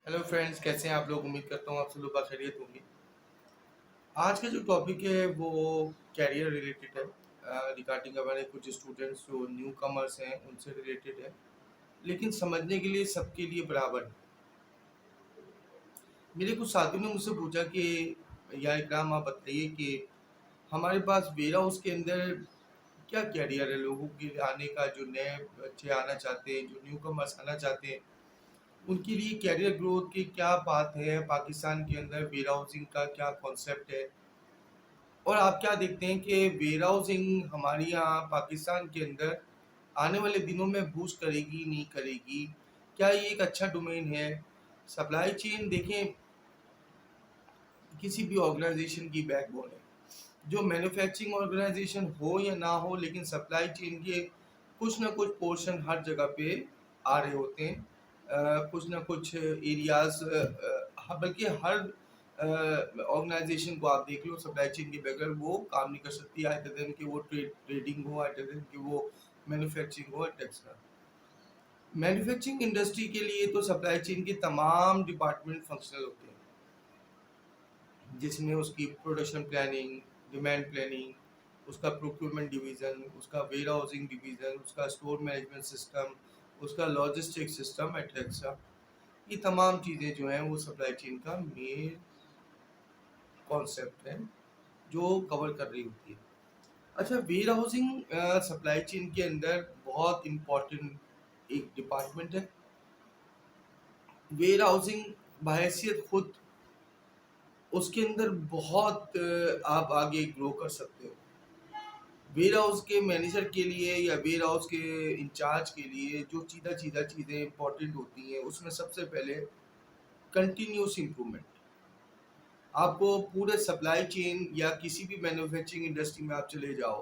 Hello friends, कैसे हैं आप लोग। उम्मीद करता हूँ आप सब लोग खैरियत होंगे। आज का जो टॉपिक है वो कैरियर रिलेटेड है। रिगार्डिंग हमारे कुछ स्टूडेंट्स जो न्यू कमर्स हैं उनसे रिलेटेड है, लेकिन समझने के लिए सबके लिए बराबर है। मेरे कुछ साथियों ने मुझसे पूछा कि या इकराम, आप बताइए कि हमारे पास वेयर हाउस के अंदर क्या कैरियर है लोगों के आने का, जो नए बच्चे आना चाहते हैं, जो न्यू कमर्स आना चाहते हैं, उनके लिए कैरियर ग्रोथ की क्या बात है। पाकिस्तान के अंदर वेयर हाउसिंग का क्या कॉन्सेप्ट है, और आप क्या देखते हैं कि वेयर हाउसिंग हमारे यहाँ पाकिस्तान के अंदर आने वाले दिनों में बूस्ट करेगी नहीं करेगी। क्या ये एक अच्छा डोमेन है। सप्लाई चेन देखें, किसी भी ऑर्गेनाइजेशन की बैकबोन है। जो मैन्युफैक्चरिंग ऑर्गेनाइजेशन हो या ना हो, लेकिन सप्लाई चेन के कुछ ना कुछ पोर्शन हर जगह पे आ रहे होते हैं। कुछ ना कुछ एरियाज, बल्कि हर ऑर्गेनाइजेशन को आप देख लो, सप्लाई चेन के बगैर वो काम नहीं कर सकती। आइदर देन कि वो ट्रेडिंग हो, आइदर देन कि वो मैन्युफैक्चरिंग हो, एक्सेट्रा। मैन्युफैक्चरिंग इंडस्ट्री के लिए तो सप्लाई चेन के तमाम डिपार्टमेंट फंक्शनल होते हैं, जिसमें उसकी प्रोडक्शन प्लानिंग, डिमांड प्लानिंग, उसका प्रोक्योरमेंट डिवीज़न, उसका वेयर हाउसिंग डिवीज़न, उसका स्टोर मैनेजमेंट सिस्टम, उसका लॉजिस्टिक सिस्टम एट्सेट्रा। ये तमाम चीज़ें जो हैं वो सप्लाई चेन का मेन कॉन्सेप्ट है जो कवर कर रही होती है। अच्छा, वेयर हाउसिंग सप्लाई चेन के अंदर बहुत इम्पॉर्टेंट एक डिपार्टमेंट है। वेयर हाउसिंग बहैसियत खुद उसके अंदर बहुत आप आगे ग्रो कर सकते हो। वेयर हाउस के मैनेजर के लिए या वेयर हाउस के इंचार्ज के लिए जो सीधा चीज़ें इंपॉर्टेंट होती हैं, उसमें सबसे पहले कंटिन्यूस इम्प्रूवमेंट। आपको पूरे सप्लाई चेन या किसी भी मैन्युफैक्चरिंग इंडस्ट्री में आप चले जाओ,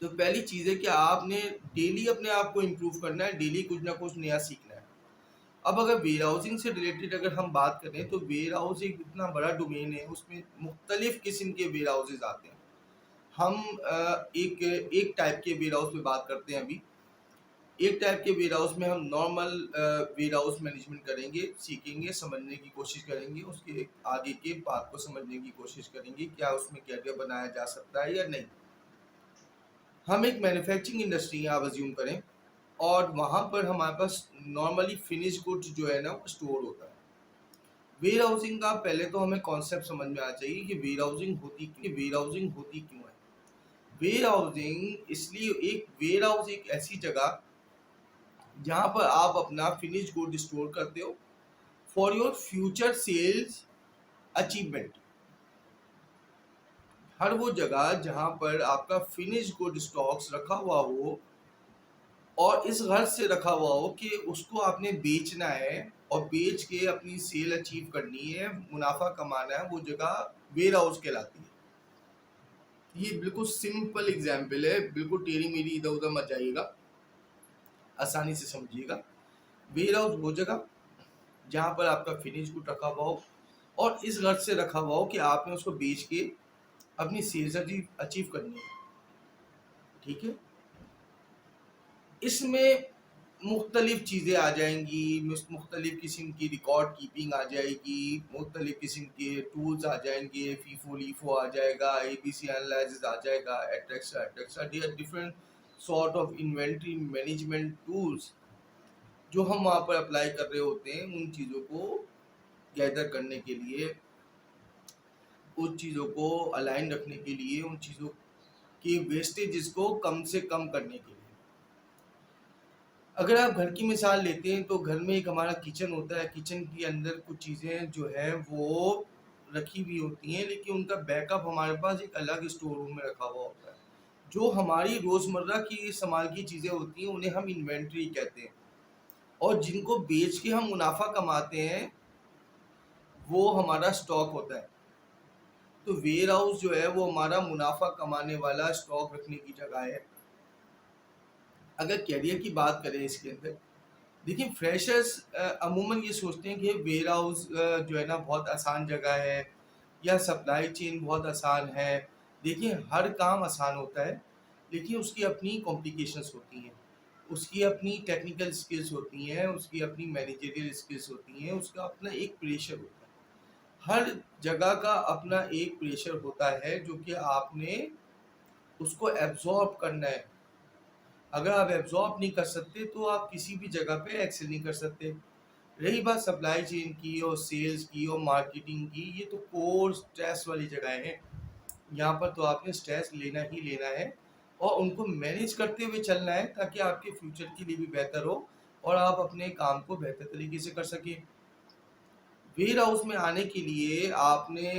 तो पहली चीज़ है कि आपने डेली अपने आप को इम्प्रूव करना है, डेली कुछ ना कुछ नया सीखना है। अब अगर वेयर हाउसिंग से रिलेटेड अगर हम बात करें, तो वेयर हाउस एक इतना बड़ा डोमेन है, उसमें मुख्तलिफ किस्म के वेयर हाउसेज आते हैं। हम एक एक टाइप के वेयर हाउस में बात करते हैं अभी। एक टाइप के वेयर हाउस में हम नॉर्मल वेयर हाउस मैनेजमेंट करेंगे, सीखेंगे, समझने की कोशिश करेंगे, उसके आगे के पाथ को समझने की कोशिश करेंगे, क्या उसमें कैरियर बनाया जा सकता है या नहीं। हम एक मैन्युफैक्चरिंग इंडस्ट्री आप अज्यूम करें, और वहाँ पर हमारे पास नॉर्मली फिनिश गुड्स जो है ना वो स्टोर होता है। वेयर हाउसिंग का पहले तो हमें कॉन्सेप्ट समझ में आना चाहिए कि वेयर हाउसिंग होती क्यों है। वेयर हाउसिंग इसलिए, एक वेयर हाउस एक ऐसी जगह जहाँ पर आप अपना फिनिश गुड स्टोर करते हो for your future sales achievement. हर वो जगह जहाँ पर आपका फिनिश गुड स्टॉक्स रखा हुआ हो, और इस गर्ज से रखा हुआ हो कि उसको आपने बेचना है, और बेच के अपनी सेल अचीव करनी है, मुनाफा कमाना है, वो जगह वेयर हाउस कहलाती है। ये बिल्कुल सिंपल एग्जाम्पल है, बिल्कुल टेढ़ी मेढ़ी इधर उधर मत जाइएगा, आसानी से समझिएगा। वेयर हाउस वो जगह जहाँ पर आपका फिनिश गुड रखा हुआ हो, और इस गर्ज से रखा हुआ हो कि आपने उसको बेच के अपनी सेल्स अचीव करनी है। ठीक है, इसमें मुख्तलिफ चीज़ें आ जाएंगी, मुख्तलिफ किस्म की रिकॉर्ड कीपिंग आ जाएगी, मुख्तलिफ किस्म के टूल्स आ जाएंगे, फीफो लीफो आ जाएगा, ABC एनालिसिस आ जाएगा, etcetera etcetera. Different sort of inventory management tools जो हम वहाँ पर अप्लाई कर रहे होते हैं, उन चीज़ों को गैदर करने के लिए, उन चीज़ों को अलाइन रखने के लिए, उन चीज़ों के वेस्टेजेस को कम से कम करने के लिए। अगर आप घर की मिसाल लेते हैं, तो घर में एक हमारा किचन होता है। किचन के अंदर कुछ चीज़ें जो है वो रखी हुई होती हैं, लेकिन उनका बैकअप हमारे पास एक अलग स्टोर रूम में रखा हुआ होता है। जो हमारी रोज़मर्रा की इस्तेमाल की चीज़ें होती हैं, उन्हें हम इन्वेंट्री कहते हैं, और जिनको बेच के हम मुनाफा कमाते हैं वो हमारा स्टॉक होता है। तो वेयर हाउस जो है वो हमारा मुनाफा कमाने वाला स्टॉक रखने की जगह है। अगर कैरियर की बात करें इसके अंदर, देखिए फ्रेशर्स अमूमन ये सोचते हैं कि वेयर हाउस जो है ना बहुत आसान जगह है, या सप्लाई चेन बहुत आसान है। देखिए हर काम आसान होता है, लेकिन उसकी अपनी कॉम्प्लिकेशंस होती हैं। उसकी अपनी टेक्निकल स्किल्स होती हैं, उसकी अपनी मैनेजरियल स्किल्स होती हैं, उसका अपना एक प्रेशर होता है। हर जगह का अपना एक प्रेशर होता है जो कि आपने उसको एब्जॉर्ब करना है। अगर आप एब्जॉर्ब नहीं कर सकते तो आप किसी भी जगह पे एक्सेल नहीं कर सकते। रही बात सप्लाई चेन की और सेल्स की और मार्केटिंग की, ये तो कोर स्ट्रेस वाली जगह है। यहाँ पर तो आपने स्ट्रेस लेना ही लेना है और उनको मैनेज करते हुए चलना है ताकि आपके फ्यूचर के लिए भी बेहतर हो और आप अपने काम को बेहतर तरीके से कर सकें। वेयर हाउस में आने के लिए आपने,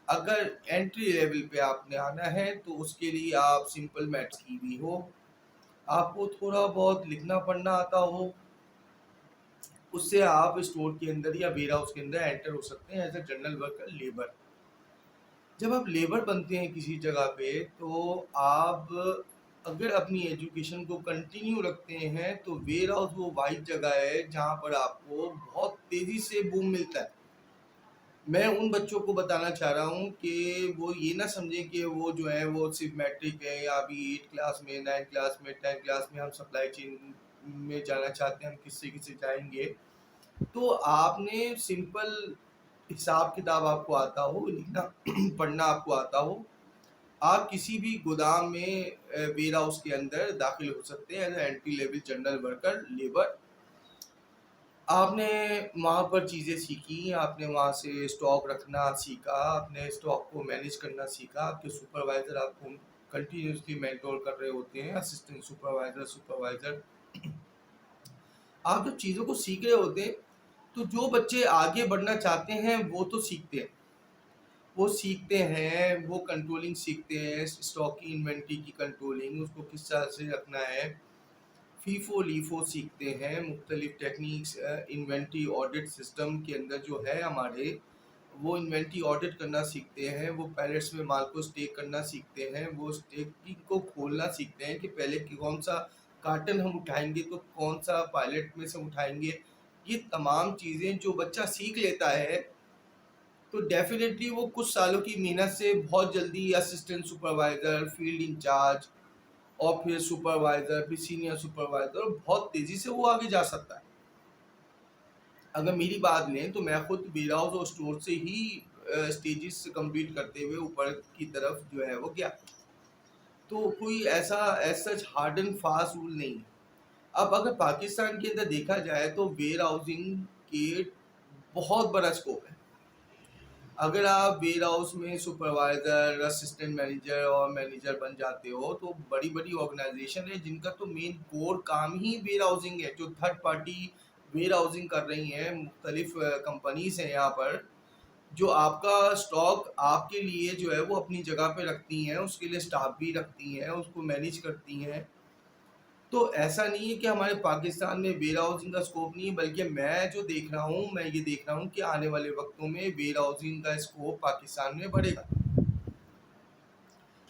अगर एंट्री लेवल पे आपने आना है तो उसके लिए आप सिंपल मैथ्स की भी हो, आपको थोड़ा बहुत लिखना पढ़ना आता हो, उससे आप स्टोर के अंदर या वेयर हाउस के अंदर एंटर हो सकते हैं as a general worker labour. जब आप लेबर बनते हैं किसी जगह पे तो आप अगर अपनी एजुकेशन को कंटिन्यू रखते हैं तो वेयर हाउस वो वाइड जगह है जहाँ पर आपको बहुत तेजी से बूम मिलता है। मैं उन बच्चों को बताना चाह रहा हूँ कि वो ये ना समझें कि वो जो है वो सिर्फ मैट्रिक है या अभी 8 क्लास में, 9 क्लास में, 10 क्लास में हम सप्लाई चेन में जाना चाहते हैं, हम किससे किससे जाएंगे। तो आपने सिंपल हिसाब किताब आपको आता हो, लिखना पढ़ना आपको आता हो, आप किसी भी गोदाम में वेयर हाउस के अंदर दाखिल हो सकते हैं as entry level general worker labour. आपने वहाँ पर चीज़ें सीखी, आपने वहाँ से स्टॉक रखना सीखा, आपने स्टॉक को मैनेज करना सीखा, आपके सुपरवाइज़र आपको कंटिन्यूसली मेंटोर कर रहे होते हैं, असिस्टेंट सुपरवाइज़र, सुपरवाइज़र। आप जब चीज़ों को सीख रहे होते हैं तो जो बच्चे आगे बढ़ना चाहते हैं वो तो सीखते हैं, वो सीखते हैं, वो कंट्रोलिंग सीखते हैं, स्टॉक की इन्वेंट्री की कंट्रोलिंग, उसको किस तरह से रखना है, फीफो लीफो सीखते हैं, मुख्तलिफ टेक्निक्स, इन्वेंट्री ऑडिट सिस्टम के अंदर जो है हमारे, वो इन्वेंट्री ऑडिट करना सीखते हैं, वो पैलेट्स में माल को स्टेक करना सीखते हैं, वो स्टेकिंग को खोलना सीखते हैं कि पहले कौन सा कार्टन हम उठाएंगे तो कौन सा पायलट में से उठाएंगे। ये तमाम चीज़ें जो बच्चा सीख लेता है तो डेफिनेटली वो कुछ सालों की मेहनत से बहुत जल्दी असिस्टेंट सुपरवाइज़र, फील्ड इंचार्ज और फिर सुपरवाइज़र, फिर सीनियर सुपरवाइज़र, और बहुत तेज़ी से वो आगे जा सकता है। अगर मेरी बात लें तो मैं खुद वेयर हाउस और स्टोर से ही स्टेजेस कंप्लीट करते हुए ऊपर की तरफ जो है वो गया। तो कोई ऐसा as such hard and fast rule नहीं है। अब अगर पाकिस्तान के अंदर देखा जाए तो वेयर हाउसिंग के बहुत बड़ा स्कोप है। अगर आप वेयर हाउस में सुपरवाइजर, असिस्टेंट मैनेजर और मैनेजर बन जाते हो तो बड़ी बड़ी ऑर्गेनाइजेशन है जिनका तो मेन कोर काम ही वेयर हाउसिंग है, जो थर्ड पार्टी वेयर हाउसिंग कर रही हैं, मुख्तलिफ कंपनीज हैं यहाँ पर, जो आपका स्टॉक आपके लिए जो है वो अपनी जगह पे रखती हैं, उसके लिए स्टाफ भी रखती हैं, उसको मैनेज करती हैं। तो ऐसा नहीं है कि हमारे पाकिस्तान में वेयर हाउसिंग का स्कोप नहीं है, बल्कि मैं जो देख रहा हूँ, मैं ये देख रहा हूँ कि आने वाले वक्तों में वेयर हाउसिंग का स्कोप पाकिस्तान में बढ़ेगा।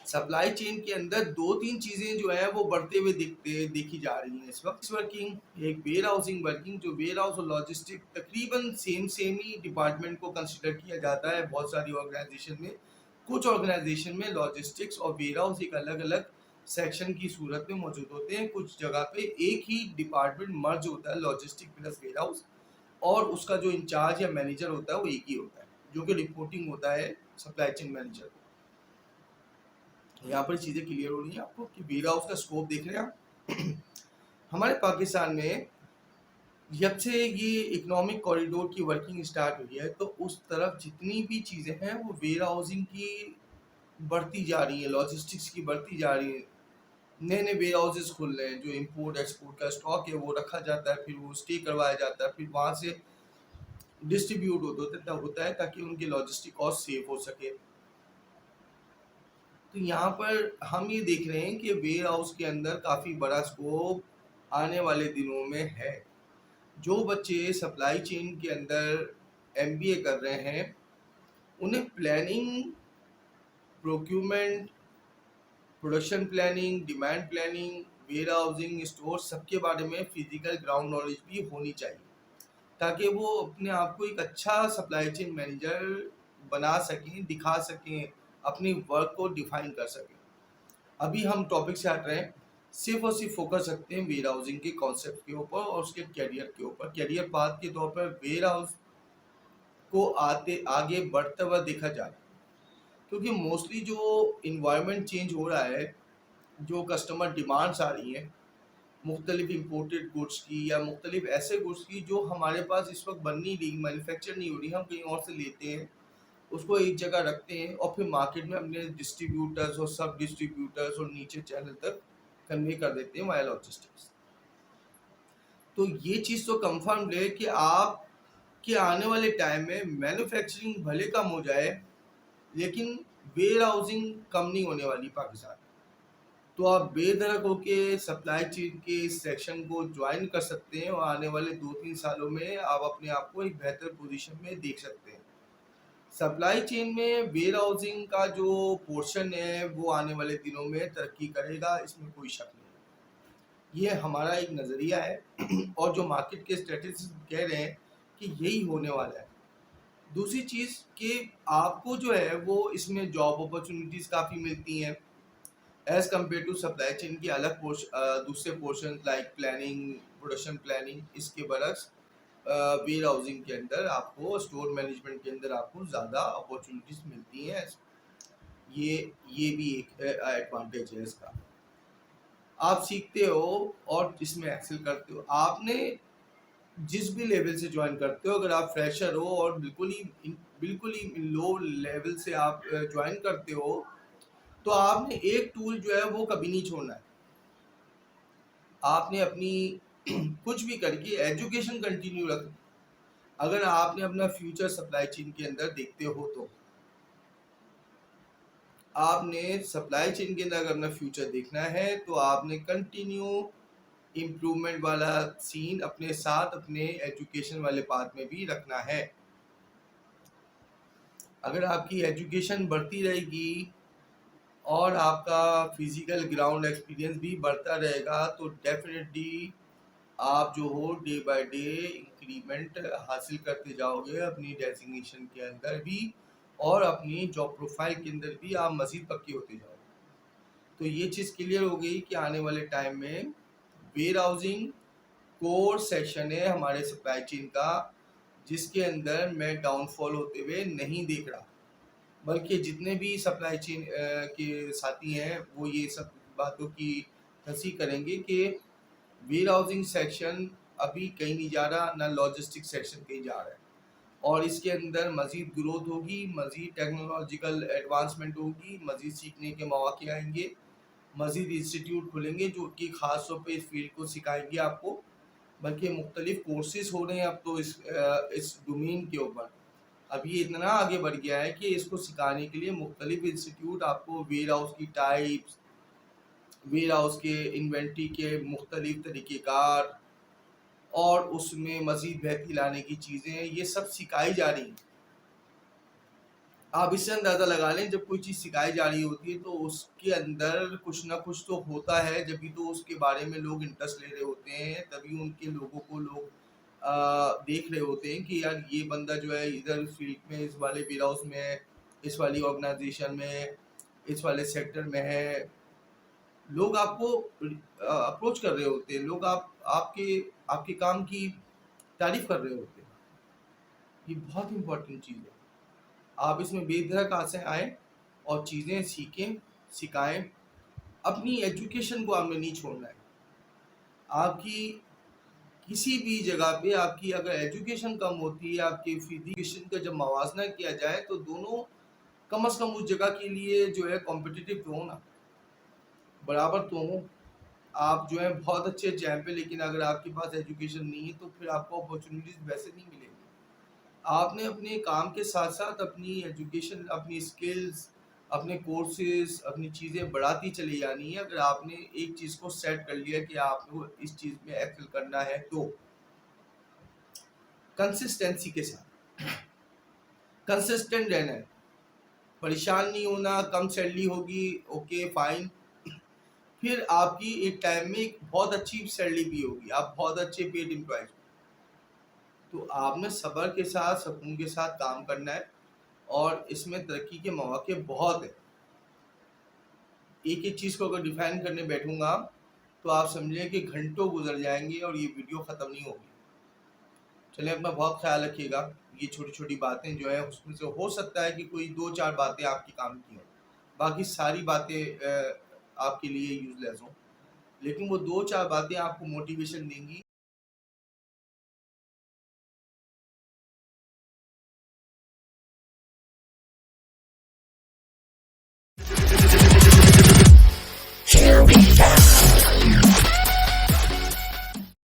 सप्लाई चेन के अंदर दो तीन चीज़ें जो है वो बढ़ते हुए देखी जा रही हैं इस वक्त। वर्किंग, एक वेयर हाउसिंग वर्किंग, जो वेयर हाउस और लॉजिस्टिक तकरीबन सेम ही डिपार्टमेंट को कंसिडर किया जाता है बहुत सारी ऑर्गेनाइजेशन में। कुछ ऑर्गेनाइजेशन में लॉजिस्टिक्स और वेयर हाउस एक अलग अलग सेक्शन की सूरत में मौजूद होते हैं, कुछ जगह पे एक ही डिपार्टमेंट मर्ज होता है, लॉजिस्टिक प्लस वेयर हाउस, और उसका जो इंचार्ज या मैनेजर होता है वो एक ही होता है, जो कि रिपोर्टिंग होता है सप्लाई चेन मैनेजर को। यहाँ पर चीज़ें क्लियर हो रही हैं आपको कि वेयर हाउस का स्कोप देख रहे हैं आप। हमारे पाकिस्तान में जब से ये इकोनॉमिक कॉरिडोर की वर्किंग स्टार्ट हुई है तो उस तरफ जितनी भी चीज़ें हैं वो वेयर हाउसिंग की बढ़ती जा रही है, लॉजिस्टिक्स की बढ़ती जा रही है। नए नए वेयर हाउसेज खुल रहे हैं, जो इम्पोर्ट एक्सपोर्ट का स्टॉक है वो रखा जाता है, फिर वो स्टे करवाया जाता है, फिर वहाँ से डिस्ट्रीब्यूट होता है ताकि उनकी लॉजिस्टिक कॉस्ट सेव हो सके। तो यहाँ पर हम ये देख रहे हैं कि वेयर हाउस के अंदर काफ़ी बड़ा स्कोप आने वाले दिनों में है। जो बच्चे सप्लाई चेन के अंदर एमबीए कर रहे हैं उन्हें planning, procurement, production planning, demand planning, warehousing, store, सबके बारे में फिजिकल ग्राउंड नॉलेज भी होनी चाहिए ताकि वो अपने आप को एक अच्छा सप्लाई चेन मैनेजर बना सकें, दिखा सकें, अपनी वर्क को डिफाइन कर सकें। अभी हम टॉपिक से हट रहे हैं। सिर्फ और सिर्फ फोकस रखते हैं वेयर हाउसिंग के कॉन्सेप्ट के ऊपर और उसके कैरियर के ऊपर। कैरियर पाथ के तौर पर वेयर हाउस को आगे बढ़ता हुआ देखा जा रहा है, क्योंकि मोस्टली जो इन्वायरमेंट चेंज हो रहा है, जो कस्टमर डिमांड्स आ रही हैं मुख्तलिफ इम्पोर्टेड गुड्स की या मुख्तलिफ ऐसे गुड्स की जो हमारे पास इस वक्त बन नहीं रही, मैन्युफैक्चर नहीं हो रही, हम कहीं और से लेते हैं, उसको एक जगह रखते हैं और फिर मार्केट में अपने डिस्ट्रीब्यूटर्स और सब डिस्ट्रीब्यूटर्स और नीचे चैनल तक कन्वे कर देते हैं वाया लॉजिस्टिक्स। तो ये चीज़ तो कंफर्म है कि आप के आने वाले टाइम में मैन्युफैक्चरिंग भले कम हो जाए, लेकिन वेयर हाउसिंग कम नहीं होने वाली पाकिस्तान में। तो आप बेधड़क होके सप्लाई चेन के इस सेक्शन को ज्वाइन कर सकते हैं और आने वाले 2-3 सालों में आप अपने आप को एक बेहतर पोजीशन में देख सकते हैं। सप्लाई चेन में वेयर हाउसिंग का जो पोर्शन है वो आने वाले दिनों में तरक्की करेगा, इसमें कोई शक नहीं। ये हमारा एक नज़रिया है और जो मार्केट के स्टैटिस्टिक्स कह रहे हैं कि यही होने वाला है। दूसरी चीज़ कि आपको जो है वो इसमें जॉब अपॉर्चुनिटीज़ काफ़ी मिलती हैं as compare to supply chain की अलग दूसरे portion like planning, production planning, इसके बरक्स वेयर हाउसिंग के अंदर आपको स्टोर मैनेजमेंट के अंदर आपको ज़्यादा अपॉर्चुनिटीज़ मिलती हैं। ये ये भी एक एडवांटेज है इसका। आप सीखते हो और इसमें एक्सेल करते हो। आपने जिस भी लेवल से ज्वाइन करते हो, अगर आप फ्रेशर हो और बिल्कुल ही लो लेवल से आप ज्वाइन करते हो, तो आपने एक टूल जो है वो कभी नहीं छोड़ना है। आपने अपनी कुछ भी करके एजुकेशन कंटिन्यू रख, अगर आपने अपना फ्यूचर सप्लाई चेन के अंदर देखते हो तो आपने सप्लाई चेन के अंदर अगर अपना फ्यूचर देखना है तो आपने कंटिन्यू इम्प्रूवमेंट वाला सीन अपने साथ अपने एजुकेशन वाले पार्ट में भी रखना है। अगर आपकी एजुकेशन बढ़ती रहेगी और आपका फिजिकल ग्राउंड एक्सपीरियंस भी बढ़ता रहेगा तो डेफिनेटली आप जो हो डे बाय डे इंक्रीमेंट हासिल करते जाओगे अपनी डेजिग्नेशन के अंदर भी और अपनी जॉब प्रोफाइल के अंदर भी आप मज़ीद पक्के होते जाओगे। तो ये चीज़ क्लियर हो गई कि आने वाले टाइम में वेयर हाउसिंग कोर सेक्शन है हमारे सप्लाई चेन का, जिसके अंदर मैं डाउनफॉल होते हुए नहीं देख रहा, बल्कि जितने भी सप्लाई चेन के साथी हैं वो ये सब बातों की तस्दीक करेंगे कि वेयर हाउसिंग सेक्शन अभी कहीं नहीं जा रहा, ना लॉजिस्टिक सेक्शन कहीं जा रहा है, और इसके अंदर मज़ीद ग्रोथ होगी, मज़ीद टेक्नोलॉजिकल एडवांसमेंट होगी, मज़ीद सीखने के मौके आएंगे, मज़ीद इंस्टीट्यूट खुलेंगे जो कि ख़ास तौर पे इस फील्ड को सिखाएंगे आपको, बल्कि मुख्तलिफ कोर्सेज हो रहे हैं अब तो इस डोमेन के ऊपर। अब ये इतना आगे बढ़ गया है कि इसको सिखाने के लिए मुख्तलिफ इंस्टीट्यूट आपको वेयर हाउस की टाइप्स, वेयर हाउस के इन्वेंट्री के मुख्तलिफ तरीक़ेकार और उसमें मज़ीद बेहतरी लाने की चीज़ें ये सब सिखाई जा रही हैं। आप इससे अंदाज़ा लगा लें जब कोई चीज़ सिखाई जा रही होती है तो उसके अंदर कुछ ना कुछ तो होता है, जब भी तो उसके बारे में लोग इंटरेस्ट ले रहे होते हैं, तभी उनके लोगों को लोग देख रहे होते हैं कि यार ये बंदा जो है इधर फील्ड में इस वाले वेयर हाउस में है, इस वाली ऑर्गेनाइजेशन में, इस वाले सेक्टर में है। लोग आपको अप्रोच कर रहे होते हैं, लोग आपके आपके काम की तारीफ कर रहे होते हैं। ये बहुत इंपॉर्टेंट चीज़ है। आप इसमें बेधड़क से आएँ और चीज़ें सीखें, सिखाएँ। अपनी एजुकेशन को आपने नहीं छोड़ना है। आपकी किसी भी जगह पे आपकी अगर एजुकेशन कम होती है, आपकी एजुकेशन का जब मवाज़ना किया जाए तो दोनों कम से कम उस जगह के लिए जो है कॉम्पिटिटिव तो हो ना, बराबर तो हो। आप जो है बहुत अच्छे जगह पे, लेकिन अगर आपके पास एजुकेशन नहीं है तो फिर आपको अपॉर्चुनिटीज़ वैसे नहीं मिलेंगी। आपने अपने काम के साथ-साथ अपनी एजुकेशन, अपनी स्किल्स, अपने कोर्सेज़, अपनी चीज़ें बढ़ाती चली जानी है। अगर आपने एक चीज़ को सेट कर लिया कि आपको इस चीज़ में एक्सेल करना है तो कंसिस्टेंसी के साथ कंसिस्टेंट रहना है, परेशान नहीं होना। कम सैलरी होगी, ओके फाइन, फिर आपकी एक टाइम में एक बहुत अच्छी सैलरी भी होगी, आप बहुत अच्छे पेड एम्प्लॉयज़। तो आपने सब्र के साथ, सुकून के साथ काम करना है और इसमें तरक्की के मौके बहुत हैं। एक-एक चीज़ को अगर डिफाइन करने बैठूँगा तो आप समझें कि घंटों गुजर जाएंगे और ये वीडियो ख़त्म नहीं होगी। चलिए, अपना बहुत ख्याल रखिएगा। ये छोटी छोटी बातें जो है उसमें से हो सकता है कि कोई 2-4 बातें आपके काम की हों, बाकी सारी बातें आपके लिए यूजलेस हों, लेकिन वो 2-4 बातें आपको मोटिवेशन देंगी